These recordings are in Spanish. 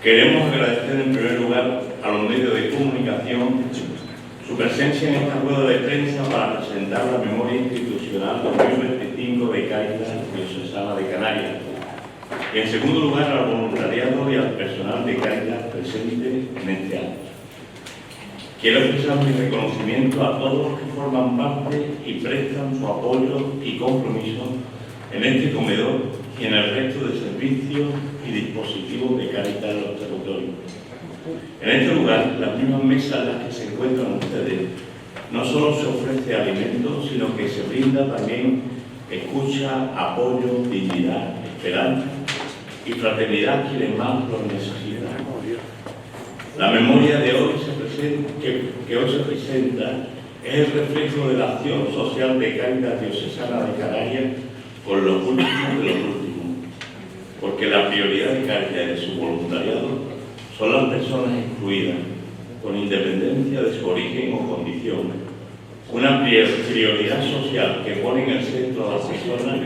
Queremos agradecer en primer lugar a los medios de comunicación su presencia en esta rueda de prensa para presentar la memoria institucional 2025 de Cáritas Diocesana de Canarias. Y en segundo lugar al voluntariado y al personal de Cáritas presente en este acto. Quiero expresar mi reconocimiento a todos los que forman parte y prestan su apoyo y compromiso en este comedor y en el resto de servicios y dispositivos de Cáritas en los territorios. En este lugar, las mismas mesas en las que se encuentran ustedes, no solo se ofrece alimento, sino que se brinda también escucha, apoyo, dignidad, esperanza y fraternidad a quienes más lo necesitan. La memoria de hoy que hoy se presenta es el reflejo de la acción social de Cáritas Diocesana de Canarias con los últimos de los últimos, porque la prioridad de Cáritas y de su voluntariado son las personas excluidas, con independencia de su origen o condición. Una prioridad social que pone en el centro a las personas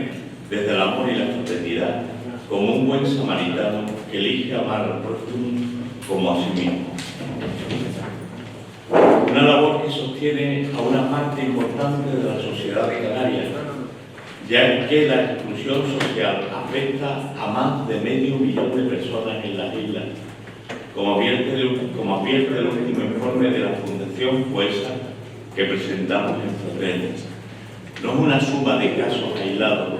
desde el amor y la fraternidad, como un buen samaritano que elige amar al prójimo como a sí mismo. Una labor que sostiene a una parte importante de la sociedad de Canarias, ya que la exclusión social afecta a más de medio millón de personas en las islas, como advierte el último informe de la Fundación FUESA que presentamos en febrero. No es una suma de casos aislados,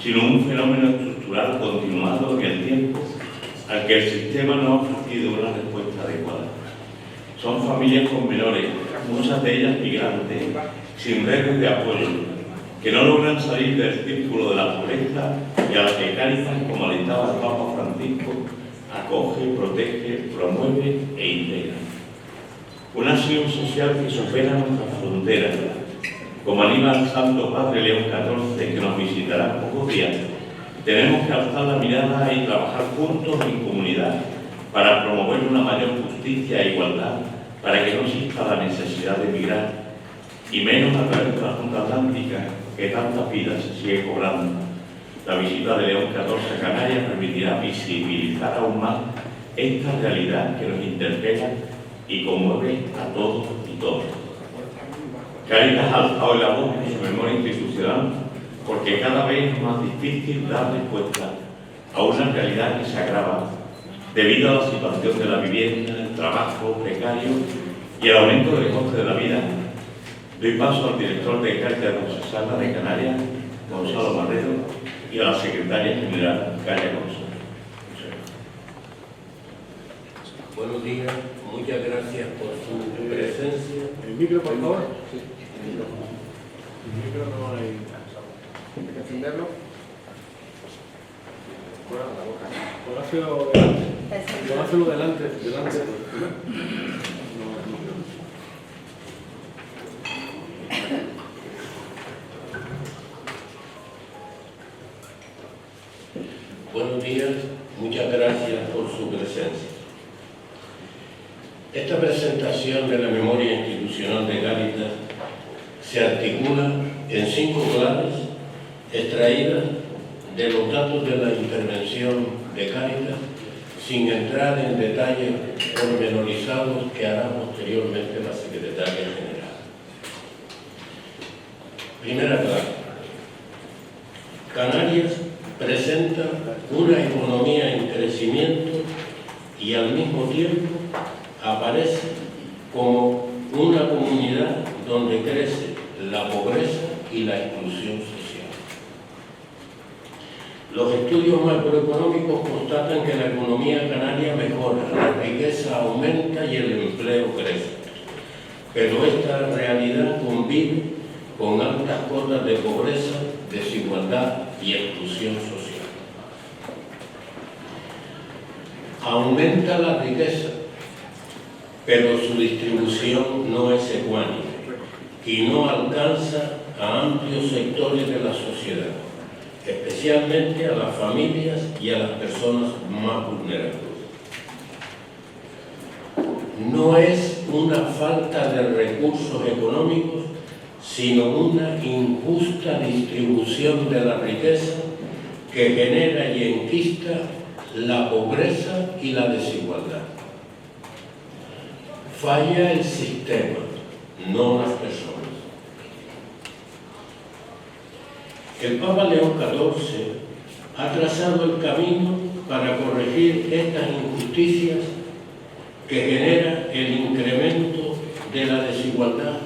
sino un fenómeno estructural continuado en el tiempo al que el sistema no ha ofrecido una respuesta adecuada. Son familias con menores, muchas de ellas migrantes, sin redes de apoyo, que no logran salir del círculo de la pobreza y a las que Cáritas, como alentaba el Papa Francisco, acoge, protege, promueve e integra. Una acción social que supera nuestras fronteras, como anima el Santo Padre León XIV, que nos visitará en pocos días. Tenemos que alzar la mirada y trabajar juntos en comunidad para promover una mayor justicia e igualdad, para que no exista la necesidad de emigrar, y menos a través de la Junta Atlántica, que tantas vidas se sigue cobrando. La visita de León XIV a Canarias permitirá visibilizar aún más esta realidad que nos interpela y conmueve a todos y todas. Cáritas ha alzado la voz en su memoria institucional porque cada vez es más difícil dar respuesta a una realidad que se agrava debido a la situación de la vivienda, el trabajo precario y el aumento del coste de la vida. Doy paso al director de Cáritas Diocesana de Canarias, Gonzalo Marrero, y a la secretaria general, Caria Gonzalo. Buenos días, muchas gracias por su presencia. ¿El micro, por favor? Sí, el micro. El micro no hay... ¿Hay que encenderlo? Fuera de la boca. Póngaselo delante. Buenos días, muchas gracias por su presencia. Esta presentación de la memoria institucional de Cáritas se articula en 5 claves extraídas de los datos de la intervención de Cáritas, sin entrar en detalles pormenorizados que hará posteriormente la secretaria general. Primera clave. Canarias presenta una economía en crecimiento y al mismo tiempo aparece como una comunidad donde crece la pobreza y la exclusión social. Los estudios macroeconómicos constatan que la economía canaria mejora, la riqueza aumenta y el empleo crece. Pero esta realidad convive con altas cotas de pobreza, desigualdad y exclusión social. Aumenta la riqueza, pero su distribución no es ecuánime y no alcanza a amplios sectores de la sociedad, especialmente a las familias y a las personas más vulnerables. No es una falta de recursos económicos, sino una injusta distribución de la riqueza que genera y enquista la pobreza y la desigualdad. Falla el sistema, no las personas. El Papa León XIV ha trazado el camino para corregir estas injusticias que genera el incremento de la desigualdad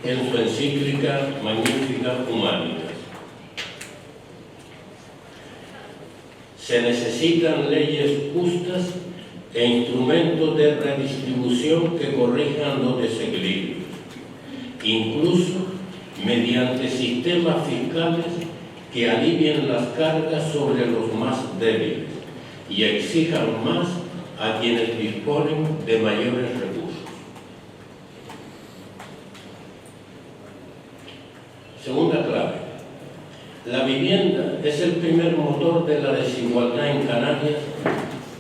en su encíclica Magnificat Humanitas. Se necesitan leyes justas e instrumentos de redistribución que corrijan los desequilibrios, incluso mediante sistemas fiscales que alivien las cargas sobre los más débiles y exijan más a quienes disponen de mayores recursos. Segunda clave. La vivienda es el primer motor de la desigualdad en Canarias,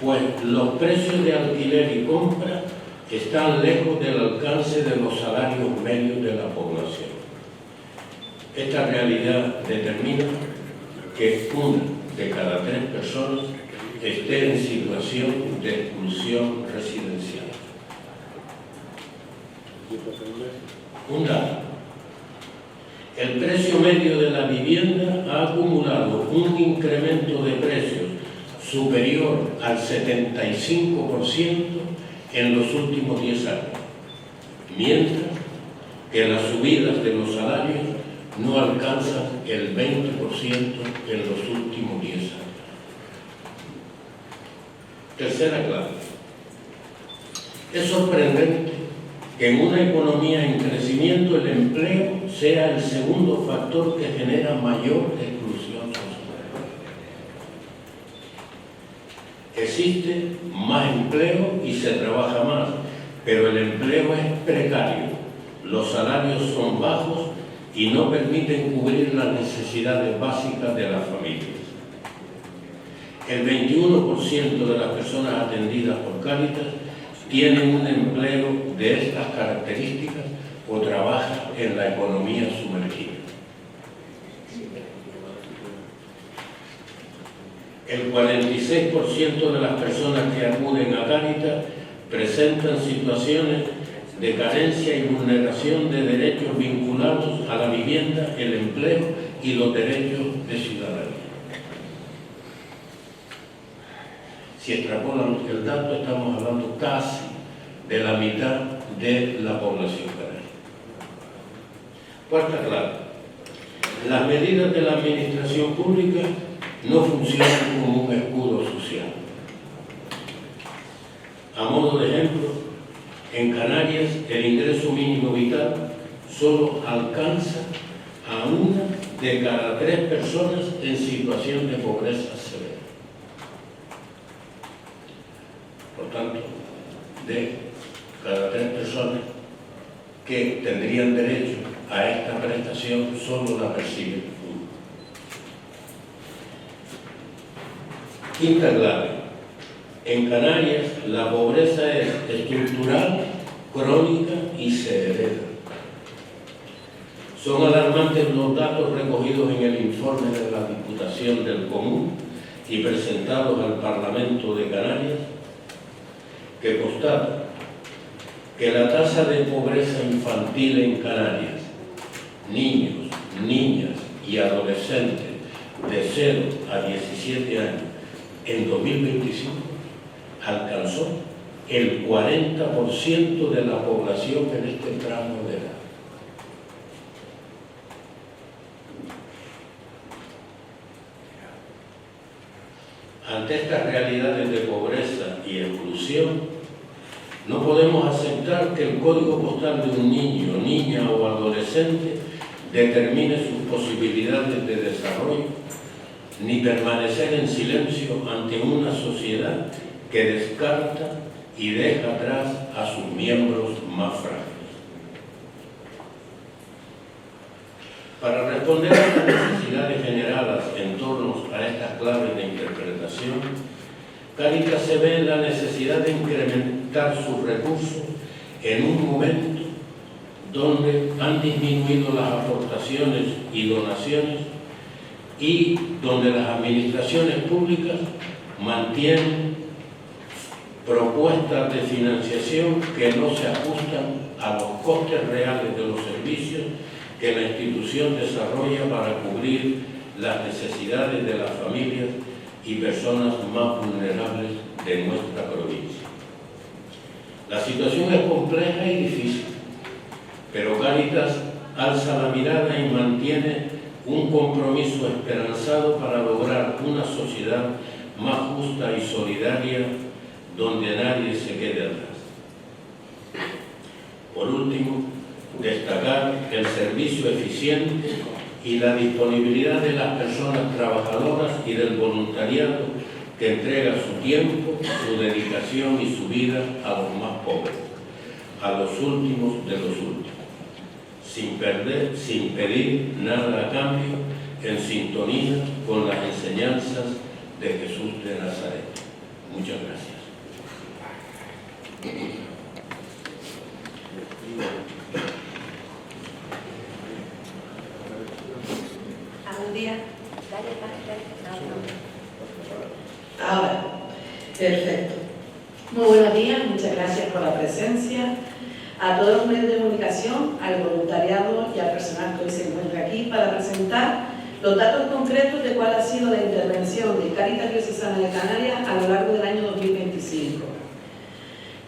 pues los precios de alquiler y compra están lejos del alcance de los salarios medios de la población. Esta realidad determina que 1 de cada 3 personas esté en situación de exclusión residencial. Un dato. El precio medio de la vivienda ha acumulado un incremento de precios superior al 75% en los últimos 10 años, mientras que las subidas de los salarios no alcanzan el 20% en los últimos 10 años. Tercera clave. Es sorprendente que en una economía en crecimiento el empleo sea el segundo factor que genera mayor exclusión social. Existe más empleo y se trabaja más, pero el empleo es precario, los salarios son bajos y no permiten cubrir las necesidades básicas de las familias. El 21% de las personas atendidas por Cáritas tienen un empleo de estas características o trabaja en la economía sumergida. El 46% de las personas que acuden a Cáritas presentan situaciones de carencia y vulneración de derechos vinculados a la vivienda, el empleo y los derechos de ciudadanía. Si extrapolan el dato, estamos hablando casi de la mitad de la población canaria. Cuarta clave. Las medidas de la administración pública no funcionan como un escudo social. A modo de ejemplo, en Canarias el ingreso mínimo vital solo alcanza a 1 de cada 3 personas en situación de pobreza severa. Por tanto, de cada 3 personas que tendrían derecho a esta prestación, solo la percibe 1. Quinta clave. En Canarias la pobreza es estructural, crónica y se hereda. Son alarmantes los datos recogidos en el informe de la Diputación del Común y presentados al Parlamento de Canarias, que constata que la tasa de pobreza infantil en Canarias, niños, niñas y adolescentes de 0 a 17 años en 2025 alcanzó el 40% de la población en este tramo de edad. Ante estas realidades de pobreza y exclusión, no podemos aceptar que el código postal de un niño, niña o adolescente determine sus posibilidades de desarrollo, ni permanecer en silencio ante una sociedad que descarta y deja atrás a sus miembros más frágiles. Para responder a las necesidades generadas en torno a estas claves de interpretación, Cáritas se ve en la necesidad de incrementar sus recursos en un momento donde han disminuido las aportaciones y donaciones y donde las administraciones públicas mantienen propuestas de financiación que no se ajustan a los costes reales de los servicios que la institución desarrolla para cubrir las necesidades de las familias y personas más vulnerables de nuestra provincia. La situación es compleja y difícil, pero Cáritas alza la mirada y mantiene un compromiso esperanzado para lograr una sociedad más justa y solidaria donde nadie se quede atrás. Por último, destacar el servicio eficiente y la disponibilidad de las personas trabajadoras y del voluntariado que entrega su tiempo, su dedicación y su vida a los más pobres, a los últimos de los últimos, sin pedir nada a cambio, en sintonía con las enseñanzas de Jesús de Nazaret. Muchas gracias. ¿Algún día? Ahora, perfecto. Muy buenos días, muchas gracias por la presencia. A todos los medios de comunicación, al voluntariado y al personal que hoy se encuentra aquí para presentar los datos concretos de cuál ha sido la intervención de Cáritas Diocesana de Canarias a lo largo del año 2025.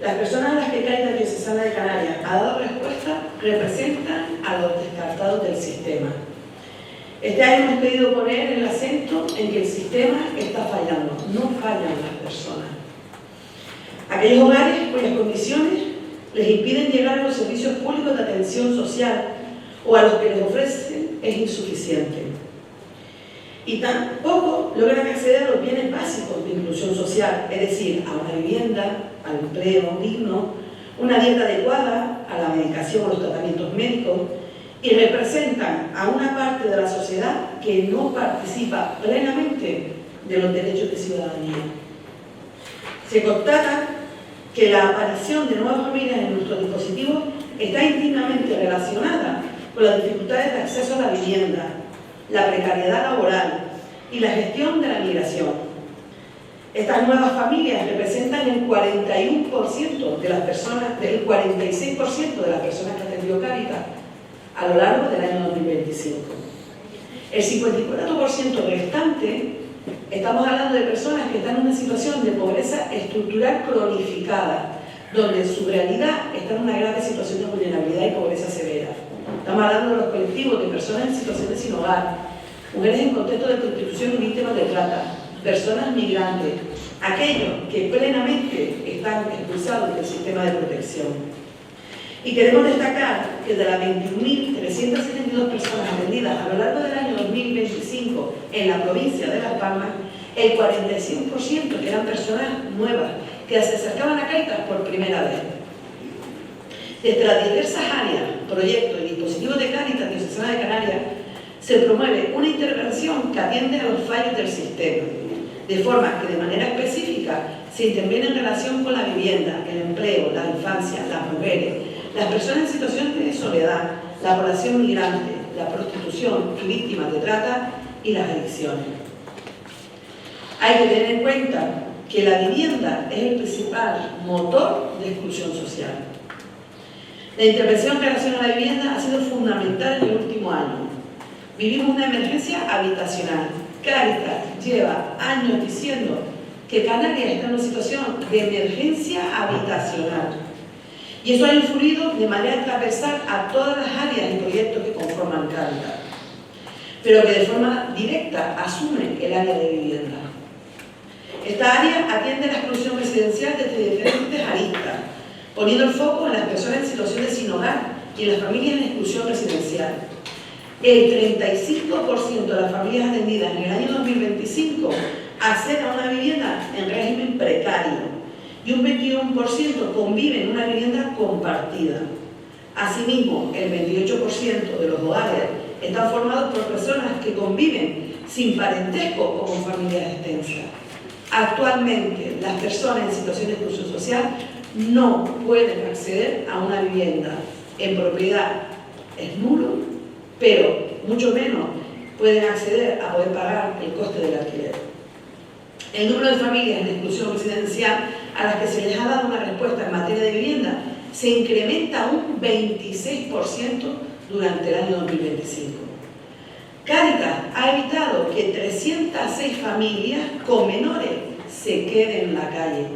Las personas a las que Cáritas Diocesana de Canarias ha dado respuesta representan a los descartados del sistema. Este año hemos querido poner el acento en que el sistema está fallando, no fallan las personas. Aquellos hogares cuyas condiciones les impiden llegar a los servicios públicos de atención social o a los que les ofrecen es insuficiente. Y tampoco logran acceder a los bienes básicos de inclusión social, es decir, a una vivienda, al empleo digno, una dieta adecuada, a la medicación o los tratamientos médicos, y representan a una parte de la sociedad que no participa plenamente de los derechos de ciudadanía. Se constata que la aparición de nuevas familias en nuestros dispositivos está íntimamente relacionada con las dificultades de acceso a la vivienda, la precariedad laboral y la gestión de la migración. Estas nuevas familias representan el 41% de las personas, del 46% de las personas que atendió Cáritas a lo largo del año 2025. El 54% restante, estamos hablando de personas que están en una situación de pobreza estructural cronificada, donde su realidad está en una grave situación de vulnerabilidad y pobreza severa. Estamos hablando de los colectivos de personas en situaciones sin hogar, mujeres en contexto de prostitución y víctimas de trata, personas migrantes, aquellos que plenamente están expulsados del sistema de protección. Y queremos destacar que de las 21.372 personas atendidas a lo largo del año 2025 en la provincia de Las Palmas, el 45% que eran personas nuevas que se acercaban a Cáritas por primera vez. Desde las diversas áreas, proyectos y dispositivos de Cáritas Diocesana de Canarias, se promueve una intervención que atiende a los fallos del sistema, de forma que de manera específica se interviene en relación con la vivienda, el empleo, la infancia, las mujeres, las personas en situaciones de soledad, la población migrante, la prostitución y víctimas de trata y las adicciones. Hay que tener en cuenta que la vivienda es el principal motor de exclusión social. La intervención en relación a la vivienda ha sido fundamental en el último año. Vivimos una emergencia habitacional. Cáritas lleva años diciendo que Canarias está en una situación de emergencia habitacional. Y eso ha influido de manera transversal a todas las áreas y proyectos que conforman Cáritas, pero que de forma directa asume el área de vivienda. Esta área atiende la exclusión residencial desde diferentes aristas, poniendo el foco en las personas en situación de sin hogar y en las familias en exclusión residencial. El 35% de las familias atendidas en el año 2025 acceden a una vivienda en régimen precario y un 21% convive en una vivienda compartida. Asimismo, el 28% de los hogares están formados por personas que conviven sin parentesco o con familias extensas. Actualmente, las personas en situación de exclusión social no pueden acceder a una vivienda en propiedad. Es nulo, pero mucho menos pueden acceder a poder pagar el coste del alquiler. El número de familias en exclusión residencial a las que se les ha dado una respuesta en materia de vivienda se incrementa un 26% durante el año 2025. Cáritas ha evitado que 306 familias con menores se queden en la calle.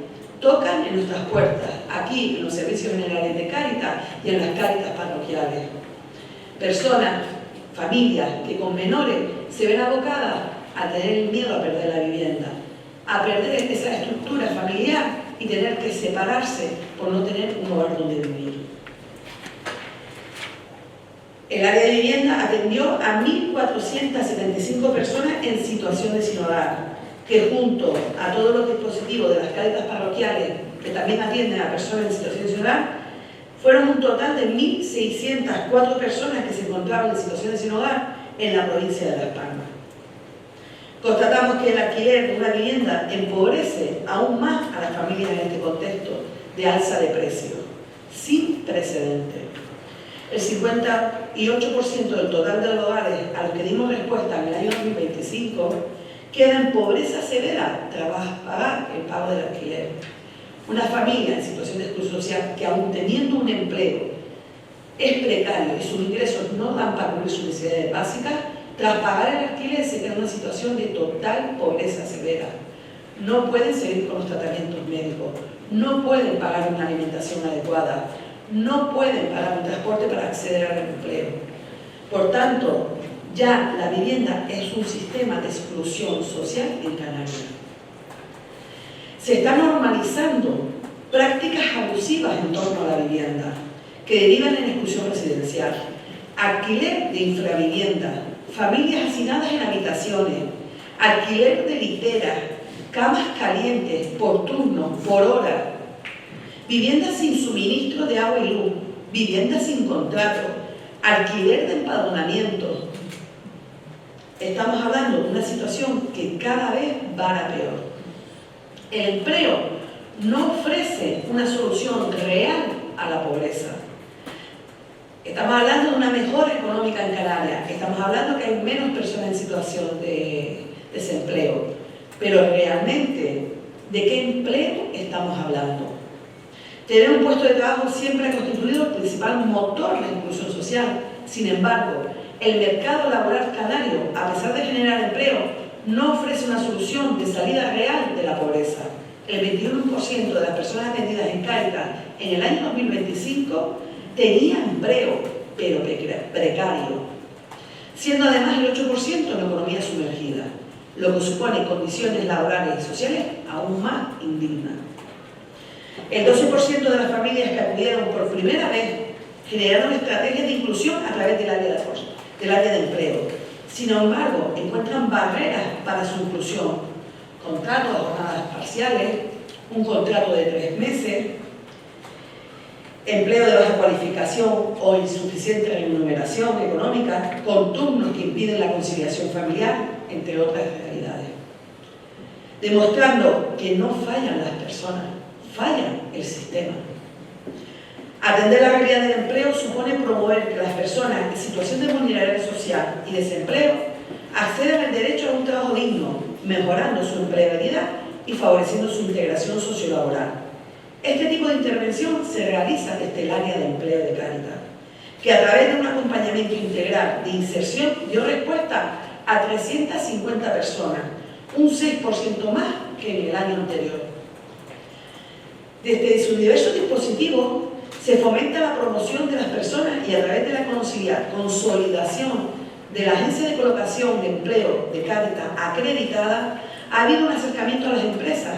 Tocan en nuestras puertas, aquí en los servicios generales de Cáritas y en las Cáritas parroquiales. Personas, familias que con menores se ven abocadas a tener el miedo a perder la vivienda, a perder esa estructura familiar y tener que separarse por no tener un hogar donde vivir. El área de vivienda atendió a 1.475 personas en situación de sin hogar, que junto a todos los dispositivos de las Cáritas parroquiales, que también atienden a personas en situación de sin hogar, fueron un total de 1.604 personas que se encontraban en situación de sin hogar en la provincia de Las Palmas. Constatamos que el alquiler de una vivienda empobrece aún más a las familias en este contexto de alza de precios, sin precedentes. El 58% del total de los hogares a los que dimos respuesta en el año 2025 queda en pobreza severa tras pagar el pago del alquiler. Una familia en situación de exclusión social que aún teniendo un empleo es precario y sus ingresos no dan para cubrir sus necesidades básicas, tras pagar el alquiler se queda en una situación de total pobreza severa. No pueden seguir con los tratamientos médicos, no pueden pagar una alimentación adecuada, no pueden pagar un transporte para acceder al empleo. Por tanto, ya la vivienda es un sistema de exclusión social en Canarias. Se están normalizando prácticas abusivas en torno a la vivienda, que derivan en exclusión residencial, alquiler de infravivienda, familias hacinadas en habitaciones, alquiler de literas, camas calientes por turno, por hora, viviendas sin suministro de agua y luz, viviendas sin contrato, alquiler de empadronamiento. Estamos hablando de una situación que cada vez va a peor. El empleo no ofrece una solución real a la pobreza. Estamos hablando de una mejora económica en Canarias, estamos hablando que hay menos personas en situación de desempleo, pero realmente, ¿de qué empleo estamos hablando? Tener un puesto de trabajo siempre ha constituido el principal motor de la inclusión social. Sin embargo, el mercado laboral canario, a pesar de generar empleo, no ofrece una solución de salida real de la pobreza. El 21% de las personas atendidas en Cáritas en el año 2025 tenía empleo, pero precario, siendo además el 8% en economía sumergida, lo que supone condiciones laborales y sociales aún más indignas. El 12% de las familias que acudieron por primera vez generaron estrategias de inclusión a través del área de empleo. Sin embargo, encuentran barreras para su inclusión: contratos de jornadas parciales, un contrato de 3 meses, empleo de baja cualificación o insuficiente remuneración económica, con turnos que impiden la conciliación familiar, entre otras realidades. Demostrando que no fallan las personas, falla el sistema. Atender la realidad del empleo supone promover que las personas en situación de vulnerabilidad social y desempleo accedan al derecho a un trabajo digno, mejorando su empleabilidad y favoreciendo su integración sociolaboral. Este tipo de intervención se realiza desde el área de empleo de Cáritas, que a través de un acompañamiento integral de inserción dio respuesta a 350 personas, un 6% más que en el año anterior. Desde sus diversos dispositivos se fomenta la promoción de las personas y a través de la consolidación de la Agencia de Colocación de Empleo de Cáritas acreditada, ha habido un acercamiento a las empresas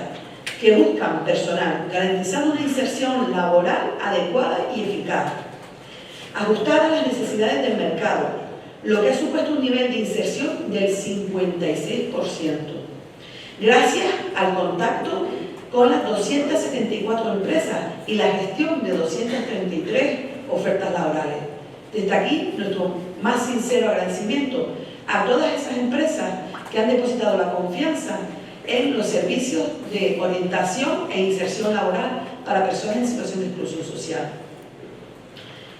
que buscan personal, garantizando una inserción laboral adecuada y eficaz, ajustada a las necesidades del mercado, lo que ha supuesto un nivel de inserción del 56%, gracias al contacto con las 274 empresas y la gestión de 233 ofertas laborales. Desde aquí, nuestro más sincero agradecimiento a todas esas empresas que han depositado la confianza en los servicios de orientación e inserción laboral para personas en situación de exclusión social.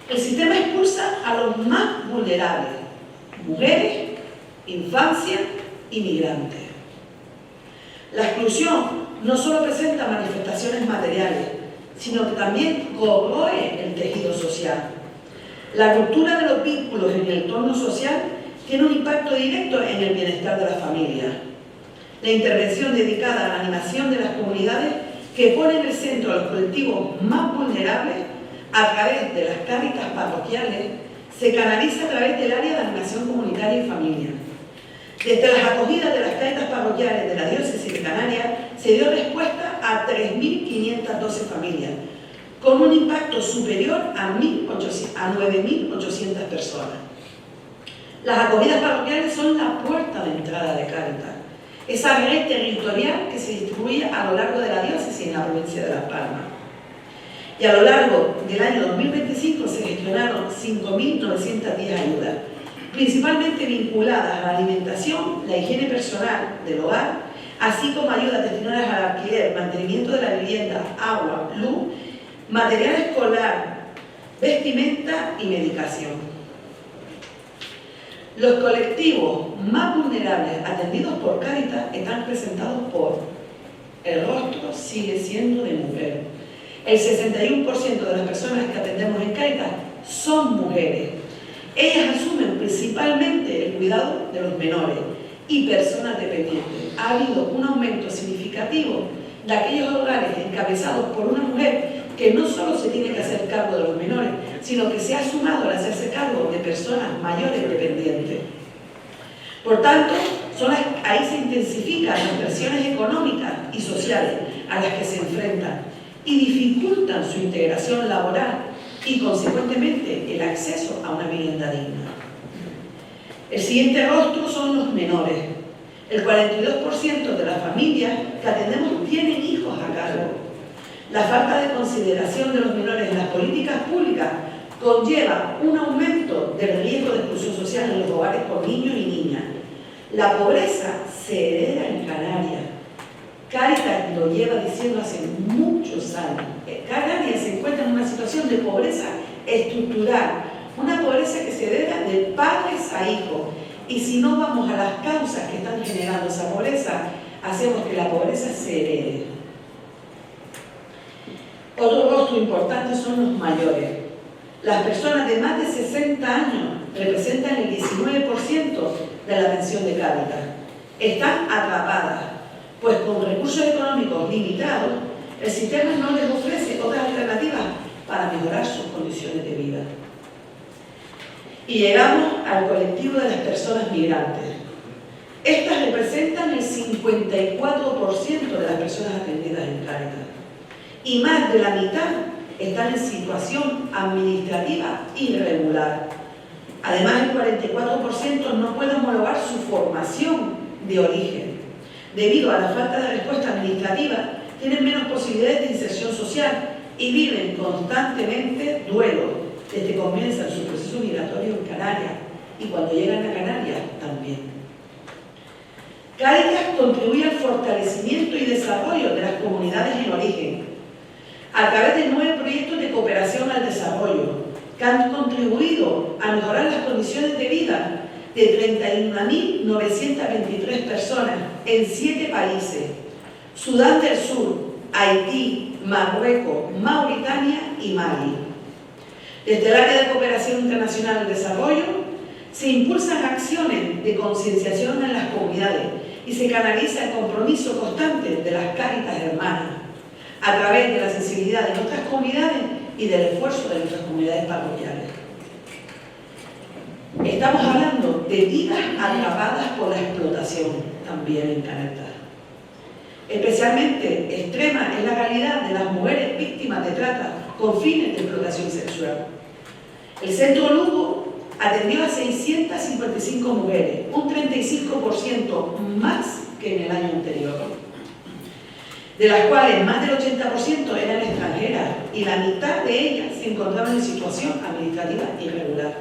El sistema expulsa a los más vulnerables: mujeres, infancia y migrantes. La exclusión no solo presenta manifestaciones materiales, sino que también corroe el tejido social. La ruptura de los vínculos en el entorno social tiene un impacto directo en el bienestar de la familia. La intervención dedicada a la animación de las comunidades que pone en el centro a los colectivos más vulnerables a través de las cáritas parroquiales se canaliza a través del área de animación comunitaria y familia. Desde las acogidas de las cáritas parroquiales de la diócesis de Canarias se dio respuesta a 3.512 familias, con un impacto superior a 9.800 personas. Las acogidas parroquiales son la puerta de entrada de Cáritas, esa red territorial que se distribuye a lo largo de la diócesis en la provincia de Las Palmas. Y a lo largo del año 2025 se gestionaron 5.910 ayudas, principalmente vinculadas a la alimentación, la higiene personal del hogar, así como ayudas destinadas al alquiler, mantenimiento de la vivienda, agua, luz, material escolar, vestimenta y medicación. Los colectivos más vulnerables atendidos por Cáritas están presentados por el rostro sigue siendo de mujer. El 61% de las personas que atendemos en Cáritas son mujeres. Ellas asumen principalmente el cuidado de los menores y personas dependientes. Ha habido un aumento significativo de aquellos hogares encabezados por una mujer que no solo se tiene que hacer cargo de los menores, sino que se ha sumado al hacerse cargo de personas mayores dependientes. Por tanto, ahí se intensifican las presiones económicas y sociales a las que se enfrentan y dificultan su integración laboral y, consecuentemente, el acceso a una vivienda digna. El siguiente rostro son los menores. El 42% de las familias que atendemos tienen hijos a cargo. La falta de consideración de los menores en las políticas públicas conlleva un aumento del riesgo de exclusión social en los hogares con niños y niñas. La pobreza se hereda en Canarias. Cáritas lo lleva diciendo hace muchos años. Canarias se encuentra en una situación de pobreza estructural, una pobreza que se hereda de padres a hijos. Y si no vamos a las causas que están generando esa pobreza, hacemos que la pobreza se herede. Otro rostro importante son los mayores. Las personas de más de 60 años representan el 19% de la atención de Cáritas. Están atrapadas, pues con recursos económicos limitados, el sistema no les ofrece otras alternativas para mejorar sus condiciones de vida. Y llegamos al colectivo de las personas migrantes. Estas representan el 54% de las personas atendidas en Cáritas. Y más de la mitad están en situación administrativa irregular. Además, el 44% no puede homologar su formación de origen. Debido a la falta de respuesta administrativa, tienen menos posibilidades de inserción social y viven constantemente duelo desde que comienzan su proceso migratorio en Canarias y cuando llegan a Canarias también. Cáritas contribuye al fortalecimiento y desarrollo de las comunidades en origen a través de 9 proyectos de cooperación al desarrollo que han contribuido a mejorar las condiciones de vida de 31.923 personas en 7 países: Sudán del Sur, Haití, Marruecos, Mauritania y Mali. Desde el área de cooperación internacional al desarrollo se impulsan acciones de concienciación en las comunidades y se canaliza el compromiso constante de las Cáritas hermanas a través de la sensibilidad de nuestras comunidades y del esfuerzo de nuestras comunidades parroquiales. Estamos hablando de vidas atrapadas por la explotación también en Cáritas. Especialmente extrema es la realidad de las mujeres víctimas de trata con fines de explotación sexual. El Centro Lugo atendió a 655 mujeres, un 35% más que en el año anterior, de las cuales más del 80% eran extranjeras y la mitad de ellas se encontraban en situación administrativa irregular.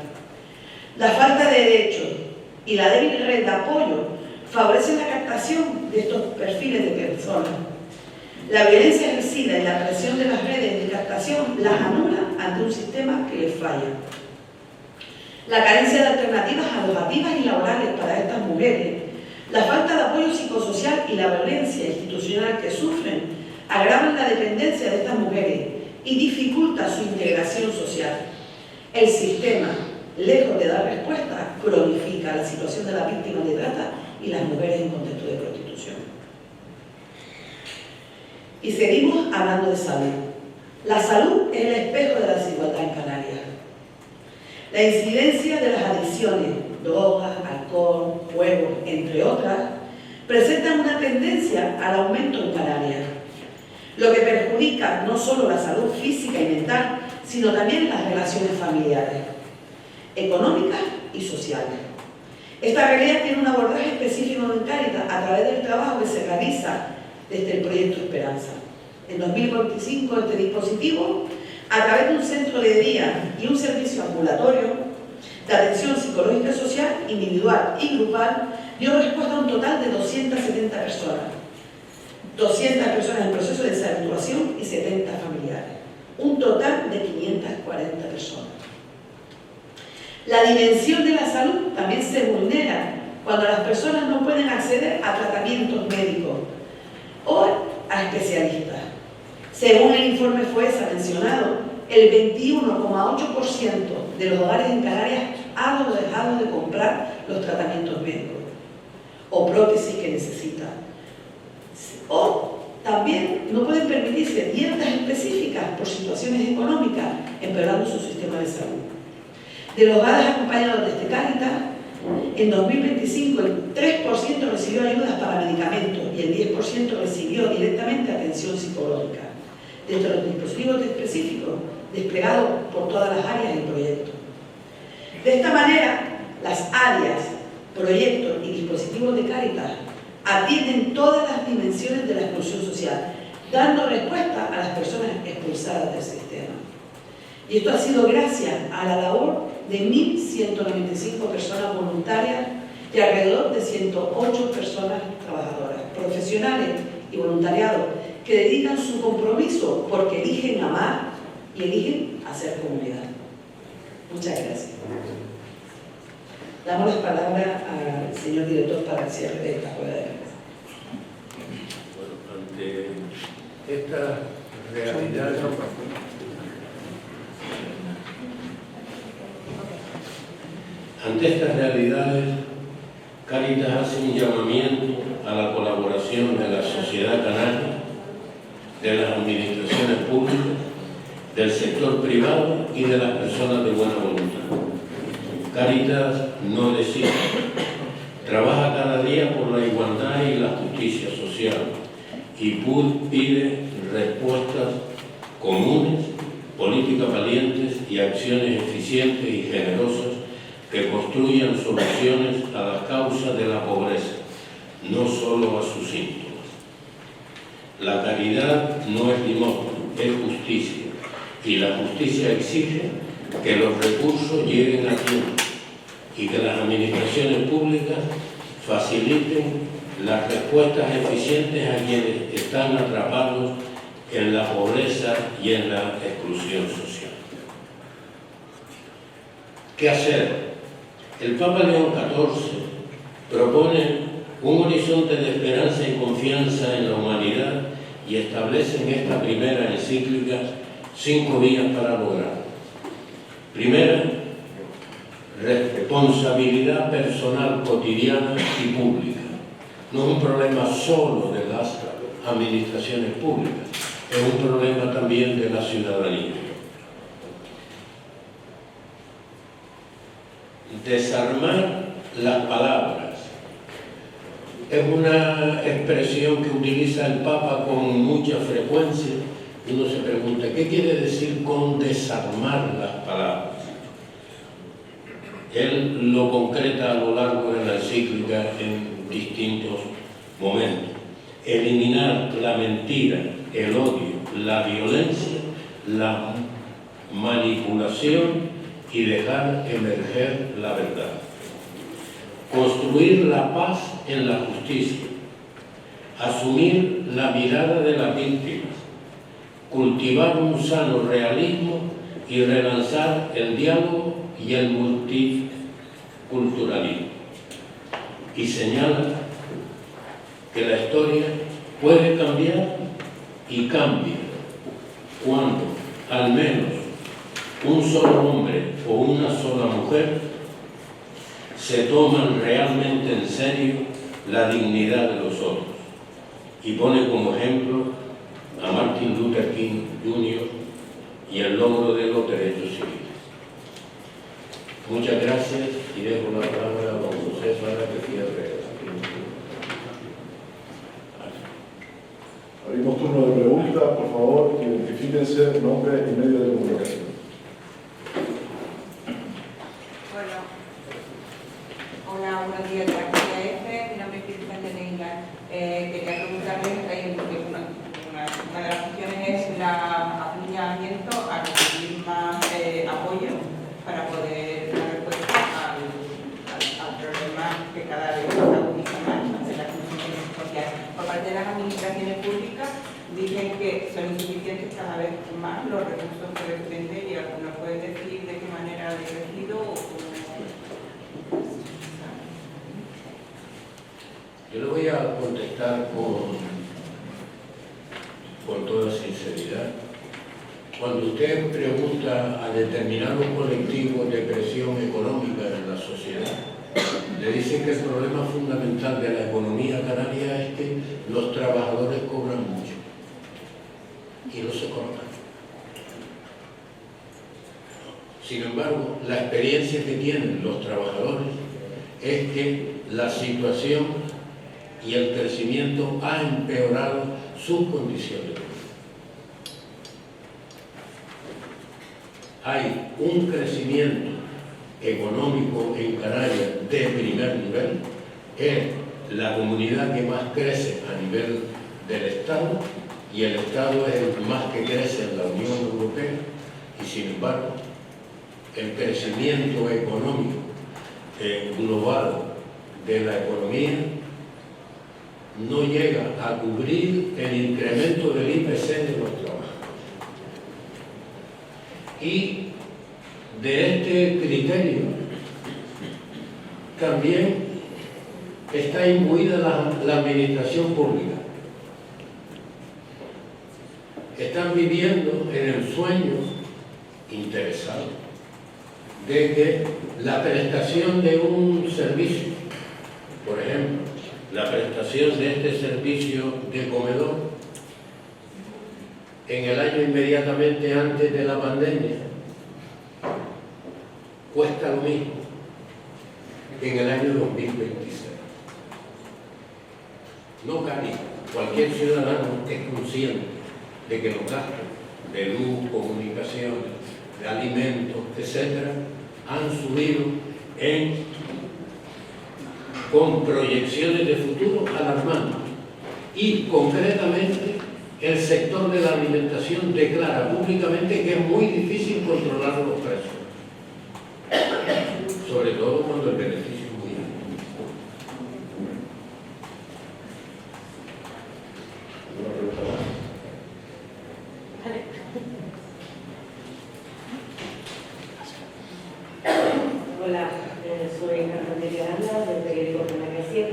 La falta de derechos y la débil red de apoyo favorecen la captación de estos perfiles de personas. La violencia ejercida y la presión de las redes de captación las anula ante un sistema que les falla. La carencia de alternativas alojativas y laborales para estas mujeres La falta de apoyo psicosocial y la violencia institucional que sufren agravan la dependencia de estas mujeres y dificulta su integración social. El sistema, lejos de dar respuesta, cronifica la situación de las víctimas de trata y las mujeres en contexto de prostitución. Y seguimos hablando de salud. La salud es el espejo de la desigualdad en Canarias. La incidencia de las adicciones, drogas, alcohol, juegos, entre otras, presentan una tendencia al aumento en Canarias, lo que perjudica no solo la salud física y mental, sino también las relaciones familiares, económicas y sociales. Esta realidad tiene un abordaje específico en Cáritas a través del trabajo que se realiza desde el proyecto Esperanza. En 2025 este dispositivo, a través de un centro de día y un servicio ambulatorio de atención psicológica y social, individual y grupal, dio respuesta a un total de 270 personas. 200 personas en proceso de deshabituación y 70 familiares. Un total de 540 personas. La dimensión de la salud también se vulnera cuando las personas no pueden acceder a tratamientos médicos o a especialistas. Según el informe FOESA mencionado, el 21,8% de los hogares en Canarias han dejado de comprar los tratamientos médicos o prótesis que necesitan. O también no pueden permitirse dietas específicas por situaciones económicas, empeorando su sistema de salud. De los hogares acompañados desde Cáritas, en 2025 el 3% recibió ayudas para medicamentos y el 10% recibió directamente atención psicológica, desde los dispositivos específicos desplegados por todas las áreas del proyecto. De esta manera, las áreas, proyectos y dispositivos de Cáritas atienden todas las dimensiones de la exclusión social, dando respuesta a las personas expulsadas del sistema. Y esto ha sido gracias a la labor de 1.195 personas voluntarias y alrededor de 108 personas trabajadoras, profesionales y voluntariados, que dedican su compromiso porque eligen amar y eligen hacer comunidad. Muchas gracias. Damos las palabras al señor director para el cierre de esta rueda de prensa. Bueno, ante esta realidad, ante estas realidades, Cáritas hace un llamamiento a la colaboración de la sociedad canaria, de las administraciones públicas, del sector privado y de las personas de buena voluntad. Cáritas no desiste, trabaja cada día por la igualdad y la justicia social y pide respuestas comunes, políticas valientes y acciones eficientes y generosas que construyan soluciones a las causas de la pobreza, no solo a sus síntomas. La caridad no es limosna, es justicia, y la justicia exige que los recursos lleguen a tiempo y que las administraciones públicas faciliten las respuestas eficientes a quienes están atrapados en la pobreza y en la exclusión social. ¿Qué hacer? El Papa León XIV propone un horizonte de esperanza y confianza en la humanidad y establece en esta primera encíclica 5 vías para lograrlo. Primera, responsabilidad personal cotidiana y pública. No es un problema solo de las administraciones públicas, es un problema también de la ciudadanía. Desarmar las palabras. Es una expresión que utiliza el Papa con mucha frecuencia. Uno se pregunta, ¿qué quiere decir con desarmar las palabras? Él lo concreta a lo largo de la encíclica en distintos momentos. Eliminar la mentira, el odio, la violencia, la manipulación y dejar emerger la verdad. Construir la paz en la justicia. Asumir la mirada de las víctimas. Cultivar un sano realismo y relanzar el diálogo y el multiculturalismo. Y señala que la historia puede cambiar y cambia cuando al menos un solo hombre o una sola mujer se toman realmente en serio la dignidad de los otros y pone como ejemplo a Martin Luther King Jr. y el logro de los derechos civiles. Muchas gracias y dejo la palabra a don José para que cierre. Abrimos turno de preguntas, por favor, identifíquense, nombre y medio de comunicación. Hola, buenos días, mi nombre es Cristian de Neila. Quería preguntarles, una de las cuestiones es el apuñamiento a recibir más apoyo para poder dar respuesta al problema que cada vez se agudiza más de la conciencia social. Por parte de las administraciones públicas dicen que son insuficientes cada vez más los recursos que dependen y algunos pueden decir de qué manera han crecido o cómo. Yo le voy a contestar con toda sinceridad. Cuando usted pregunta a determinados colectivos de presión económica en la sociedad, le dicen que el problema fundamental de la economía canaria es que los trabajadores cobran mucho y no se cortan. Sin embargo, la experiencia que tienen los trabajadores es que la situación y el crecimiento ha empeorado sus condiciones de vida. Hay un crecimiento económico en Canarias de primer nivel, es la comunidad que más crece a nivel del Estado y el Estado es el más que crece en la Unión Europea y sin embargo el crecimiento económico global de la economía no llega a cubrir el incremento del IPC de los trabajadores. Y de este criterio también está imbuida la administración pública. Están viviendo en el sueño interesado de que la prestación de un servicio, por ejemplo, la prestación de este servicio de comedor en el año inmediatamente antes de la pandemia cuesta lo mismo que en el año 2026. No cambia. Cualquier ciudadano es consciente de que los gastos de luz, comunicaciones, de alimentos, etc., han subido con proyecciones de futuro alarmantes. Y concretamente el sector de la alimentación declara públicamente que es muy difícil controlar los precios, sobre todo cuando el beneficio es muy alto. ¿Alguna pregunta más? Hola, soy Carmen Aranda del periódico Canaria 7.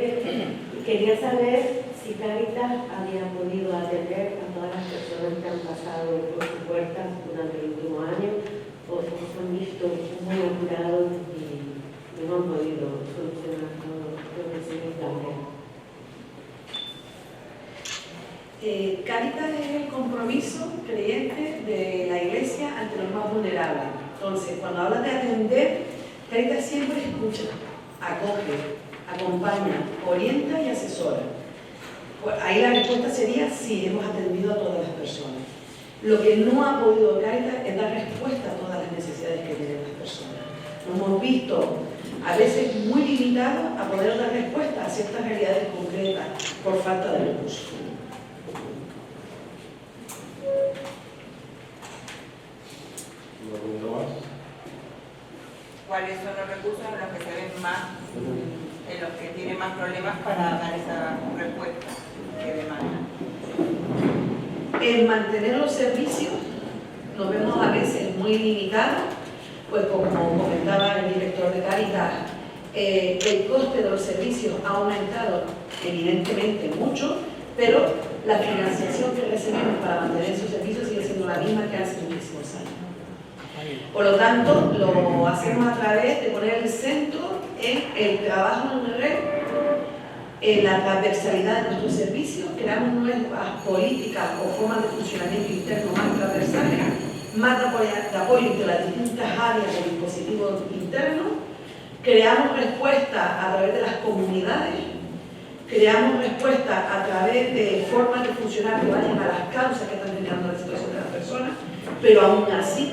Quería saber si Cáritas había podido atender a todas las personas que han pasado por sus puertas durante el último año o se han visto muy apurados y no han podido solucionar todo lo que se les plantea. Cáritas es el compromiso creyente de la Iglesia ante los más vulnerables. Entonces, cuando habla de atender, Cáritas siempre escucha, acoge, acompaña, orienta y asesora. Pues ahí la respuesta sería sí, hemos atendido a todas las personas. Lo que no ha podido Cáritas es dar respuesta a todas las necesidades que tienen las personas. Nos hemos visto a veces muy limitados a poder dar respuesta a ciertas realidades concretas por falta de recursos. ¿Una pregunta más? ¿Cuáles son los recursos en los que se ven más, en los que tienen más problemas para dar esa respuesta que demandan? El mantener los servicios nos vemos a veces muy limitados, pues como comentaba el director de Cáritas, el coste de los servicios ha aumentado evidentemente mucho, pero la financiación que recibimos para mantener esos servicios sigue siendo la misma que hace muchísimos años. Por lo tanto, lo hacemos a través de poner el centro en el trabajo en red, en la transversalidad de nuestros servicios, creamos nuevas políticas o formas de funcionamiento interno más transversales, más de apoyo entre las distintas áreas del dispositivo interno, creamos respuestas a través de las comunidades, creamos respuestas a través de formas de funcionar que vayan a las causas que están generando la situación de las personas, pero aún así,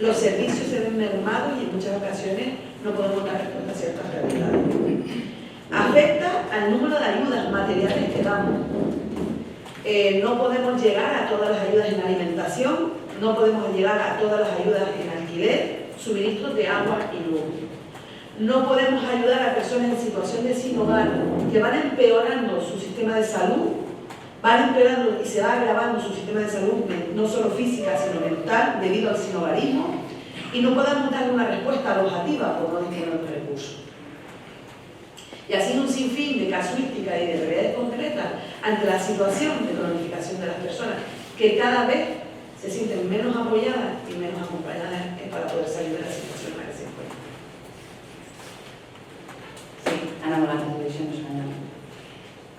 los servicios se ven mermados y en muchas ocasiones no podemos dar respuesta a ciertas realidades. Afecta al número de ayudas materiales que damos. No podemos llegar a todas las ayudas en alimentación, no podemos llegar a todas las ayudas en alquiler, suministros de agua y luz. No podemos ayudar a personas en situación de sin hogar que van empeorando su sistema de salud, van empeorando y se va agravando su sistema de salud, no solo física, sino mental, debido al sinhogarismo, y no podemos darle una respuesta alojativa por no disponer de recursos. Y así un sinfín de casuísticas y de realidades concretas ante la situación de cronificación de las personas, que cada vez se sienten menos apoyadas y menos acompañadas para poder salir de la situación en la que se encuentran. Sí, Ana Morán, Televisión Española.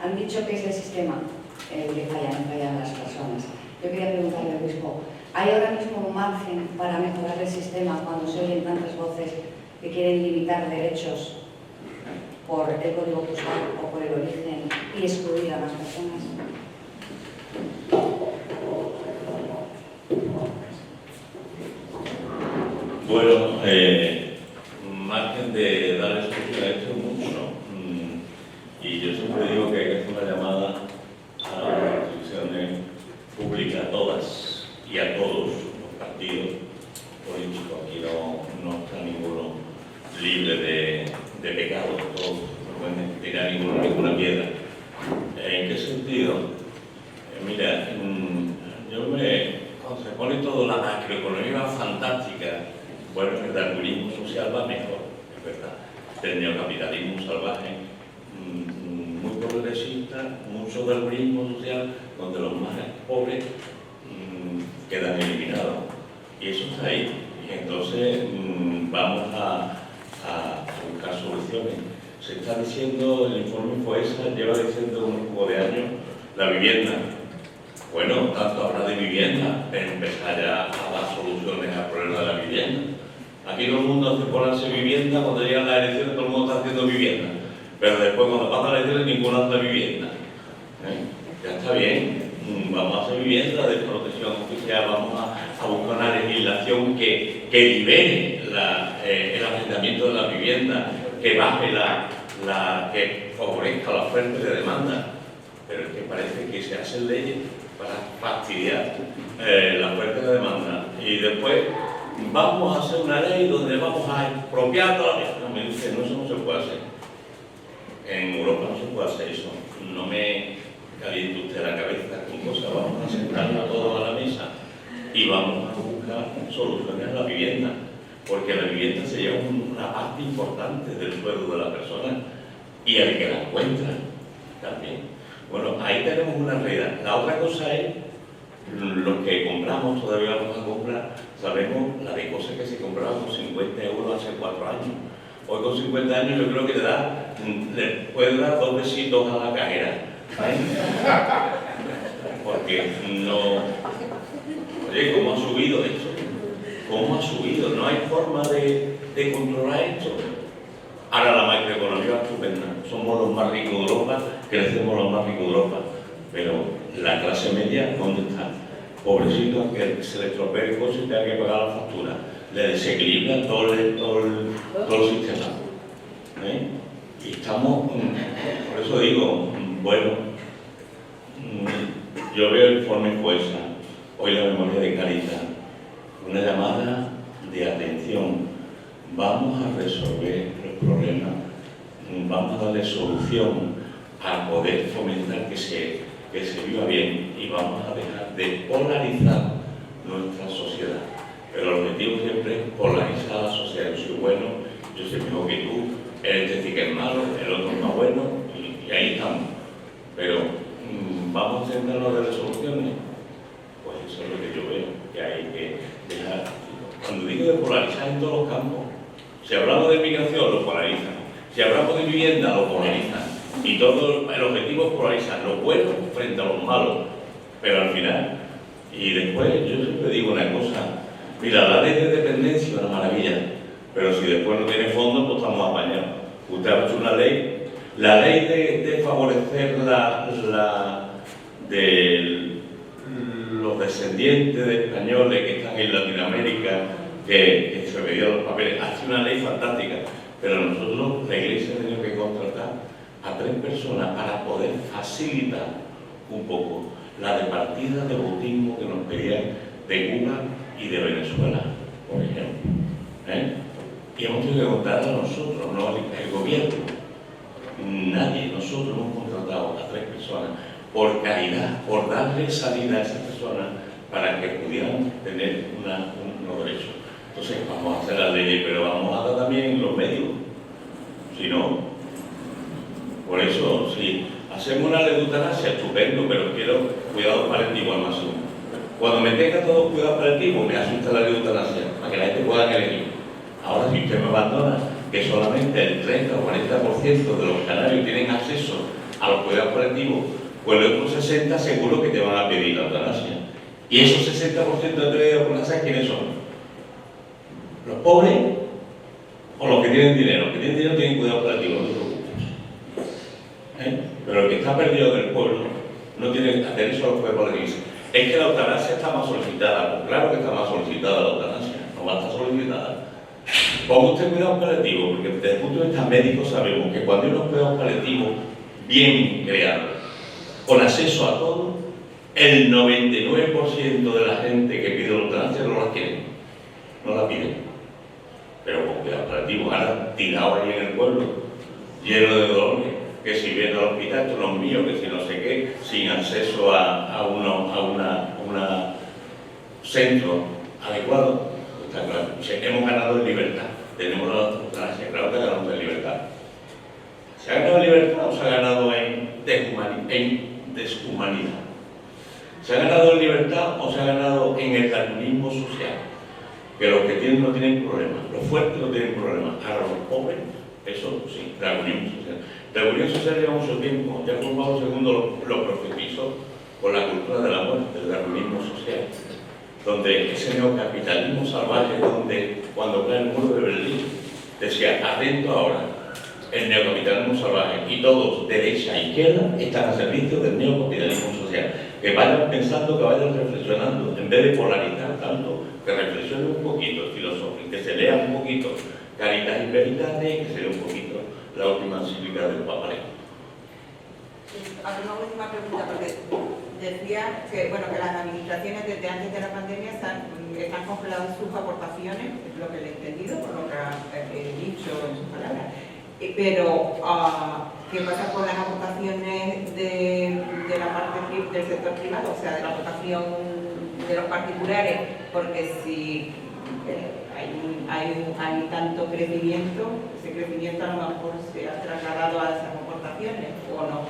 Han dicho que es el sistema el que fallan las personas. Yo quería preguntarle al obispo, ¿hay ahora mismo un margen para mejorar el sistema cuando se oyen tantas voces que quieren limitar derechos por el código postal o por el origen y excluir a más personas? Bueno, margen de dar expresión a esto mucho. Y yo siempre digo que hay que hacer una llamada a las instituciones públicas, a todas y a todos los partidos políticos. Aquí no está ninguno libre de pecado, todos no pueden tirar ninguna piedra. ¿En qué sentido? Mira, cuando se pone todo la macroeconomía fantástica, bueno, el darwinismo social va mejor, es verdad. El neocapitalismo salvaje, muy progresista, mucho darwinismo social, donde los más pobres quedan eliminados. Y eso está ahí. Y entonces vamos a buscar soluciones. Se está diciendo, el informe FOESA lleva diciendo un poco de años, la vivienda. Bueno, tanto habla de vivienda, pero empezar ya a dar soluciones al problema de la vivienda. Aquí todo el mundo hace ponerse vivienda, cuando llegan las elecciones todo el mundo está haciendo vivienda. Pero después cuando pasan las elecciones ninguno hace vivienda. Ya está bien, vamos a hacer vivienda de protección oficial, vamos a buscar una legislación que libere el arrendamiento de la vivienda, que baje que favorezca la oferta y la demanda. Pero es que parece que se hacen leyes para fastidiar la oferta y la demanda. Y después vamos a hacer una ley donde vamos a expropiar toda la vida. No, me dicen, no, eso no se puede hacer. En Europa no se puede hacer eso. No me caliente usted la cabeza con cosas. Vamos a sentarnos todos a la mesa y vamos a buscar soluciones a la vivienda. Porque la vivienda se lleva una parte importante del sueldo de la persona y el que la encuentra también. Bueno, ahí tenemos una realidad. La otra cosa es, los que compramos, todavía vamos a comprar, sabemos la de cosas que se compraban con 50 euros hace 4 años. Hoy con 50 años yo creo que le puede dar 2 besitos a la cajera. Porque no... Oye, ¿cómo ha subido esto? ¿Cómo ha subido? No hay forma de controlar esto. Ahora la macroeconomía va estupenda. Somos los más ricos de Europa, crecemos los más ricos de Europa. Pero la clase media, ¿dónde está? Pobrecito, que se le estropee el coche y tenga que pagar la factura. Le desequilibra todo el sistema. Y estamos, por eso digo, bueno, yo veo el informe FOESA, hoy la memoria de Cáritas, una llamada de atención. Vamos a resolver los problemas, vamos a darle solución a poder fomentar que se viva bien y vamos a dejar de polarizar nuestra sociedad. Pero el objetivo siempre es polarizar la sociedad. Yo soy bueno, yo soy mejor que tú, este sí que es malo, el otro es más bueno, y ahí estamos. Pero vamos a centrarnos de resoluciones, pues eso es lo que yo veo, que hay que dejar. Cuando digo de polarizar en todos los campos, si hablamos de migración, lo polarizan. Si hablamos de vivienda, lo polarizan. Y todo el objetivo es polarizar los buenos frente a los malos. Pero al final, y después, yo siempre digo una cosa, mira, la ley de dependencia es una maravilla, pero si después no tiene fondo, pues estamos apañados. Usted ha hecho una ley, la ley de favorecer de los descendientes de españoles que están en Latinoamérica, que se veían los papeles, hace una ley fantástica, pero nosotros, la Iglesia, ha tenido que contratar a 3 personas para poder facilitar un poco la repartida de bautismo que nos pedían de Cuba y de Venezuela, por ejemplo. Y hemos tenido que contratar a nosotros, no el gobierno. Nadie, nosotros hemos contratado a 3 personas por caridad, por darle salida a esas personas para que pudieran tener unos derechos. Entonces vamos a hacer las leyes, pero vamos a dar también los medios. Si no, por eso, si hacemos una ley de eutanasia, estupendo, pero quiero cuidado paliativo al máximo. Cuando me tenga todo cuidado paliativo, me asusta la ley de eutanasia, para que la gente pueda elegir. Ahora, si usted me abandona, que solamente el 30 o 40% de los canarios tienen acceso a los cuidados paliativos, pues los otros 60 seguro que te van a pedir la eutanasia. Y esos 60% de cuidados paliativos, ¿quiénes son? ¿Los pobres o los que tienen dinero? Los que tienen dinero tienen cuidados paliativos, no te preocupes. Pero el que está perdido del pueblo no tiene derecho a los cuidados paliativos. Es que la eutanasia está más solicitada. Pues claro que está más solicitada la eutanasia, no va a estar solicitada. Ponga usted cuidados paliativos, porque desde el punto de vista médico sabemos que cuando hay unos cuidados paliativos bien creados, con acceso a todo, el 99% de la gente que pide la eutanasia no la quiere, no la pide. Pero con cuidados paliativos, ahora tirado ahí en el pueblo, lleno de dolores, que si viene al hospital, esto no es mío, que si no sé qué, sin acceso a un centro adecuado. Está claro. Hemos ganado en libertad, tenemos la eutanasia, claro que ganamos en libertad. ¿Se ha ganado en libertad o se ha ganado en deshumanidad? ¿Se ha ganado en libertad o se ha ganado en el darwinismo social? Que los que tienen no tienen problemas, los fuertes no tienen problemas, ahora los pobres, eso sí, darwinismo social. Darwinismo social lleva mucho tiempo, ya Juan Pablo II lo profetizó con la cultura de la muerte, el darwinismo social, donde ese neocapitalismo salvaje, donde cuando cae el muro de Berlín, decía, atento ahora, el neocapitalismo salvaje, y todos, derecha e izquierda, están al servicio del neocapitalismo social. Que vayan pensando, que vayan reflexionando, en vez de polarizar tanto, que reflexionen un poquito filosófico, que se lean un poquito Caritas in Veritate, que se lea un poquito la última encíclica del Papa Leo. Hago una última pregunta, porque decía que, bueno, que las administraciones desde antes de la pandemia están congeladas sus aportaciones, es lo que le he entendido, por lo que ha dicho en sus palabras. Pero, ¿qué pasa con las aportaciones de la parte del sector privado, o sea, de la aportación de los particulares? Porque si hay tanto crecimiento, ese crecimiento a lo mejor se ha trasladado a esas aportaciones, ¿o no?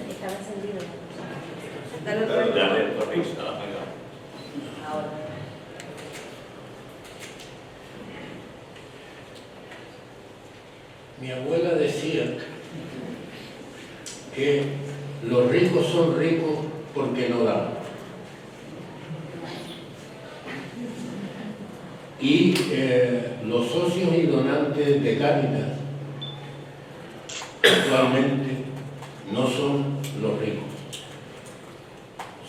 Estaba encendido. Ya le autoriza. Ahora. Mi abuela decía que los ricos son ricos porque no dan. Y los socios y donantes de Cáritas actualmente no son los ricos.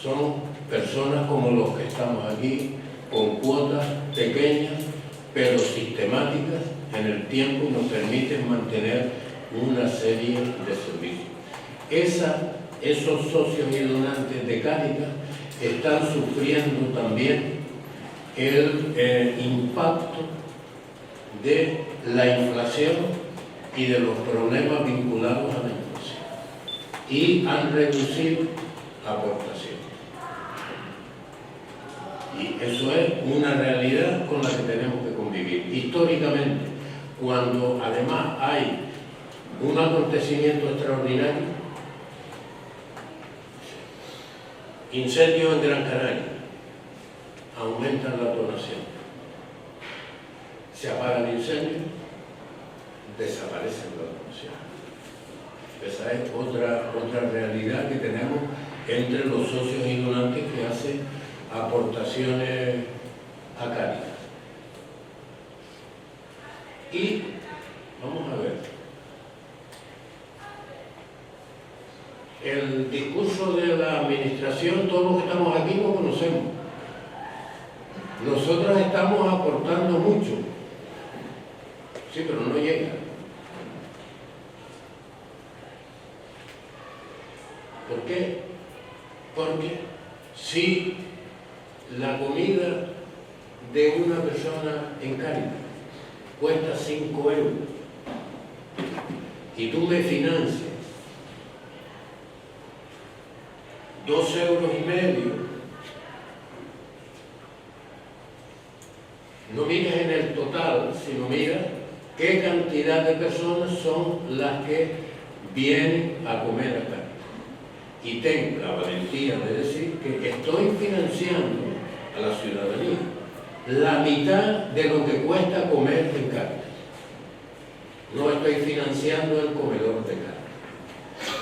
Son personas como los que estamos aquí, con cuotas pequeñas, pero sistemáticas en el tiempo y nos permiten mantener una serie de servicios. Esos socios y donantes de Cáritas están sufriendo también el impacto de la inflación y de los problemas vinculados a la inflación y han reducido aportaciones. Y eso es una realidad con la que tenemos que convivir. Históricamente, cuando además hay un acontecimiento extraordinario, incendios en Gran Canaria, aumentan la donación. Se apaga el incendio, desaparecen las donaciones. Esa es otra realidad que tenemos entre los socios y donantes que hacen aportaciones a Cáritas. Y vamos a ver, el discurso de la administración, todos los que estamos aquí lo conocemos. Nosotros estamos aportando mucho, sí, pero no llega. ¿Por qué? Porque si la comida de una persona en Cáritas cuesta 5 euros y tú me financias 2,5 euros, no miras en el total, sino miras qué cantidad de personas son las que vienen a comer acá. Y tengo la valentía de decir que estoy financiando a la ciudadanía la mitad de lo que cuesta comer en Cáritas. No estoy financiando el comedor de Cáritas.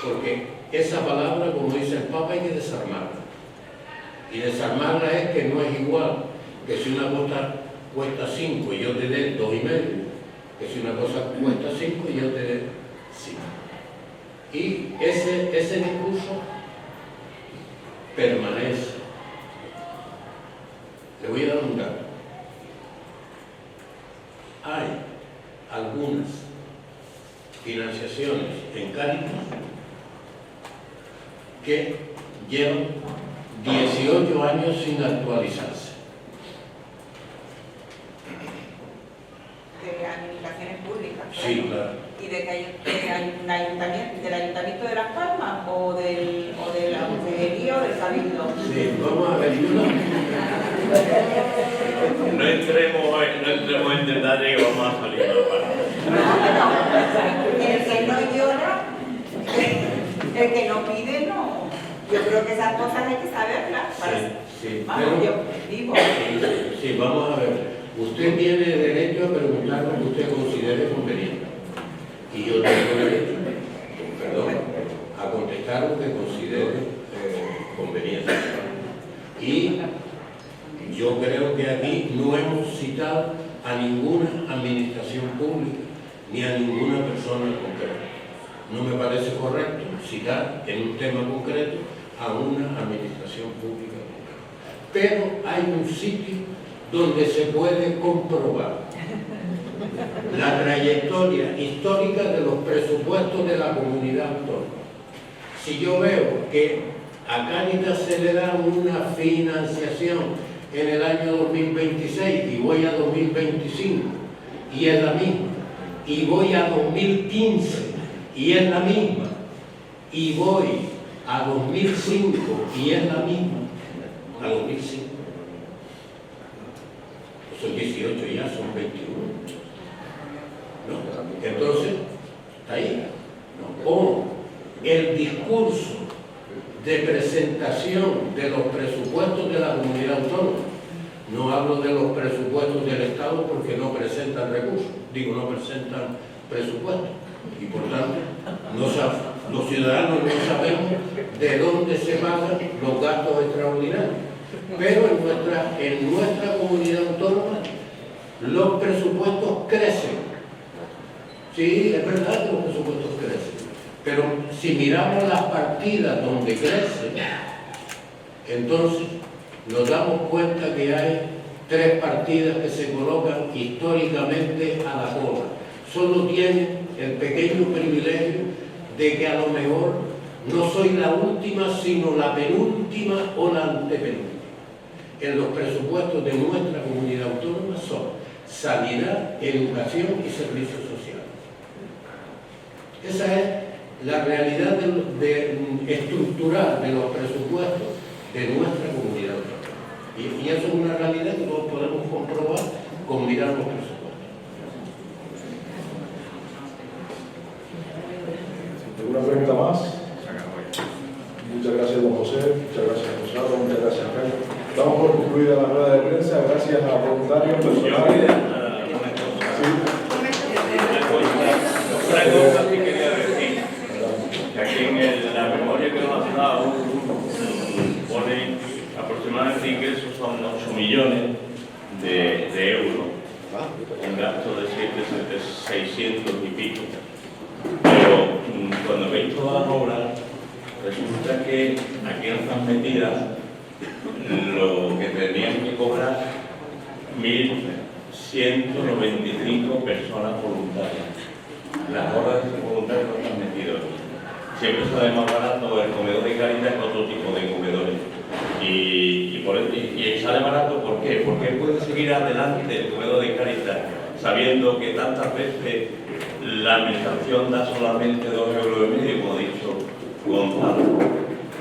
Porque esa palabra, como dice el Papa, hay que desarmarla. Y desarmarla es que no es igual que si una cosa cuesta 5 y yo te dé 2,5, que si una cosa cuesta 5 y yo te dé 5. Y ese discurso permanece. Le voy a dar un dato. Hay algunas financiaciones en Cáritas que llevan 18 años sin actualizarse. De administraciones públicas. Sí, claro. ¿Y del Ayuntamiento de Las Palmas o de la Consejería o del Cabildo? Sí, vamos a ver. No entremos en detalle que vamos a salir de El que no llora, el que no pide, no. Yo creo que esas cosas hay que saberlas. Sí, Vamos, pero- yo digo. Sí, vamos a ver. Usted tiene derecho a preguntar lo que usted considere conveniente. Y yo tengo derecho, perdón, a contestar lo que considere conveniente. Y yo creo que aquí no hemos citado a ninguna administración pública ni a ninguna persona concreta. No me parece correcto citar en un tema concreto a una administración pública concreta. Pero hay un sitio donde se puede comprobar la trayectoria histórica de los presupuestos de la comunidad autónoma. Si yo veo que a Cáritas se le da una financiación en el año 2026 y voy a 2025 y es la misma, y voy a 2015 y es la misma, y voy a 2005 y es la misma, a 2005. Son 18 ya, son 21. ¿No? Entonces, está ahí. ¿No? O el discurso de presentación de los presupuestos de la comunidad autónoma. No hablo de los presupuestos del Estado porque no presentan recursos, no presentan presupuestos. Y por tanto, los ciudadanos no sabemos de dónde se pagan los gastos extraordinarios. Pero en nuestra comunidad autónoma los presupuestos crecen. Sí, es verdad que los presupuestos crecen. Pero si miramos las partidas donde crecen, entonces nos damos cuenta que hay 3 partidas que se colocan históricamente a la cola. Solo tienen el pequeño privilegio de que a lo mejor no soy la última, sino la penúltima o la antepenúltima. En los presupuestos de nuestra comunidad autónoma son sanidad, educación y servicios sociales. Esa es la realidad estructural de los presupuestos de nuestra comunidad autónoma. Y eso es una realidad que lo podemos comprobar con mirar los presupuestos. ¿Alguna pregunta más? Muchas gracias, don José. Muchas gracias, Gonzalo. Muchas gracias, Pedro. Damos por concluida la rueda de prensa. Gracias a voluntarios, personales. Una cosa que quería decir, que aquí en la memoria que nos ha dado pone aproximadamente ingresos son 8 millones de euros, un gasto de 600 y pico. Pero cuando veis todas las obras, resulta que aquí no están metidas lo que tenían que cobrar 1.195 personas voluntarias. Las horas de voluntarios no están metidas. Siempre sale más barato el comedor de Cáritas que otro tipo de comedores. Y sale barato, ¿por qué? Porque puede seguir adelante el comedor de Cáritas sabiendo que tantas veces la administración da solamente 2,5 euros, como ha dicho Gonzalo,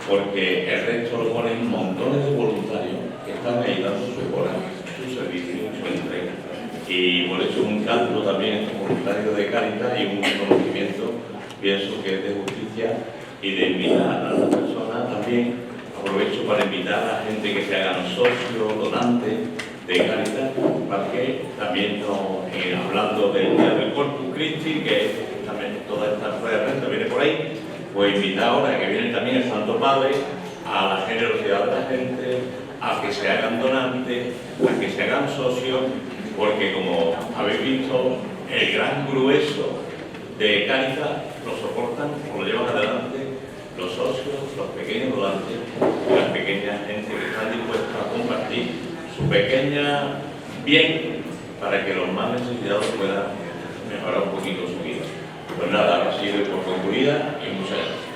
porque el resto lo ponen montones de voluntarios que están ahí dando sus horas, su servicio, su entrega. Y por eso un canto también a estos voluntarios de Cáritas y un reconocimiento, pienso que es de justicia y de invitar a las personas también. Aprovecho para invitar a la gente que se hagan socios, donantes de Cáritas, para que también hablando del Día del Corpus Christi, que también toda esta rueda de prensa viene por ahí, pues invitar ahora que viene también el Santo Padre a la generosidad de la gente, a que se hagan donantes, a que se hagan socios, porque como habéis visto, el gran grueso de Cáritas lo soportan, lo llevan adelante los socios, los pequeños donantes, las pequeñas gente que están dispuestas a compartir su pequeña bien para que los más necesitados puedan mejorar un poquito su vida. Pues nada, ahora sí doy por concluida y muchas gracias.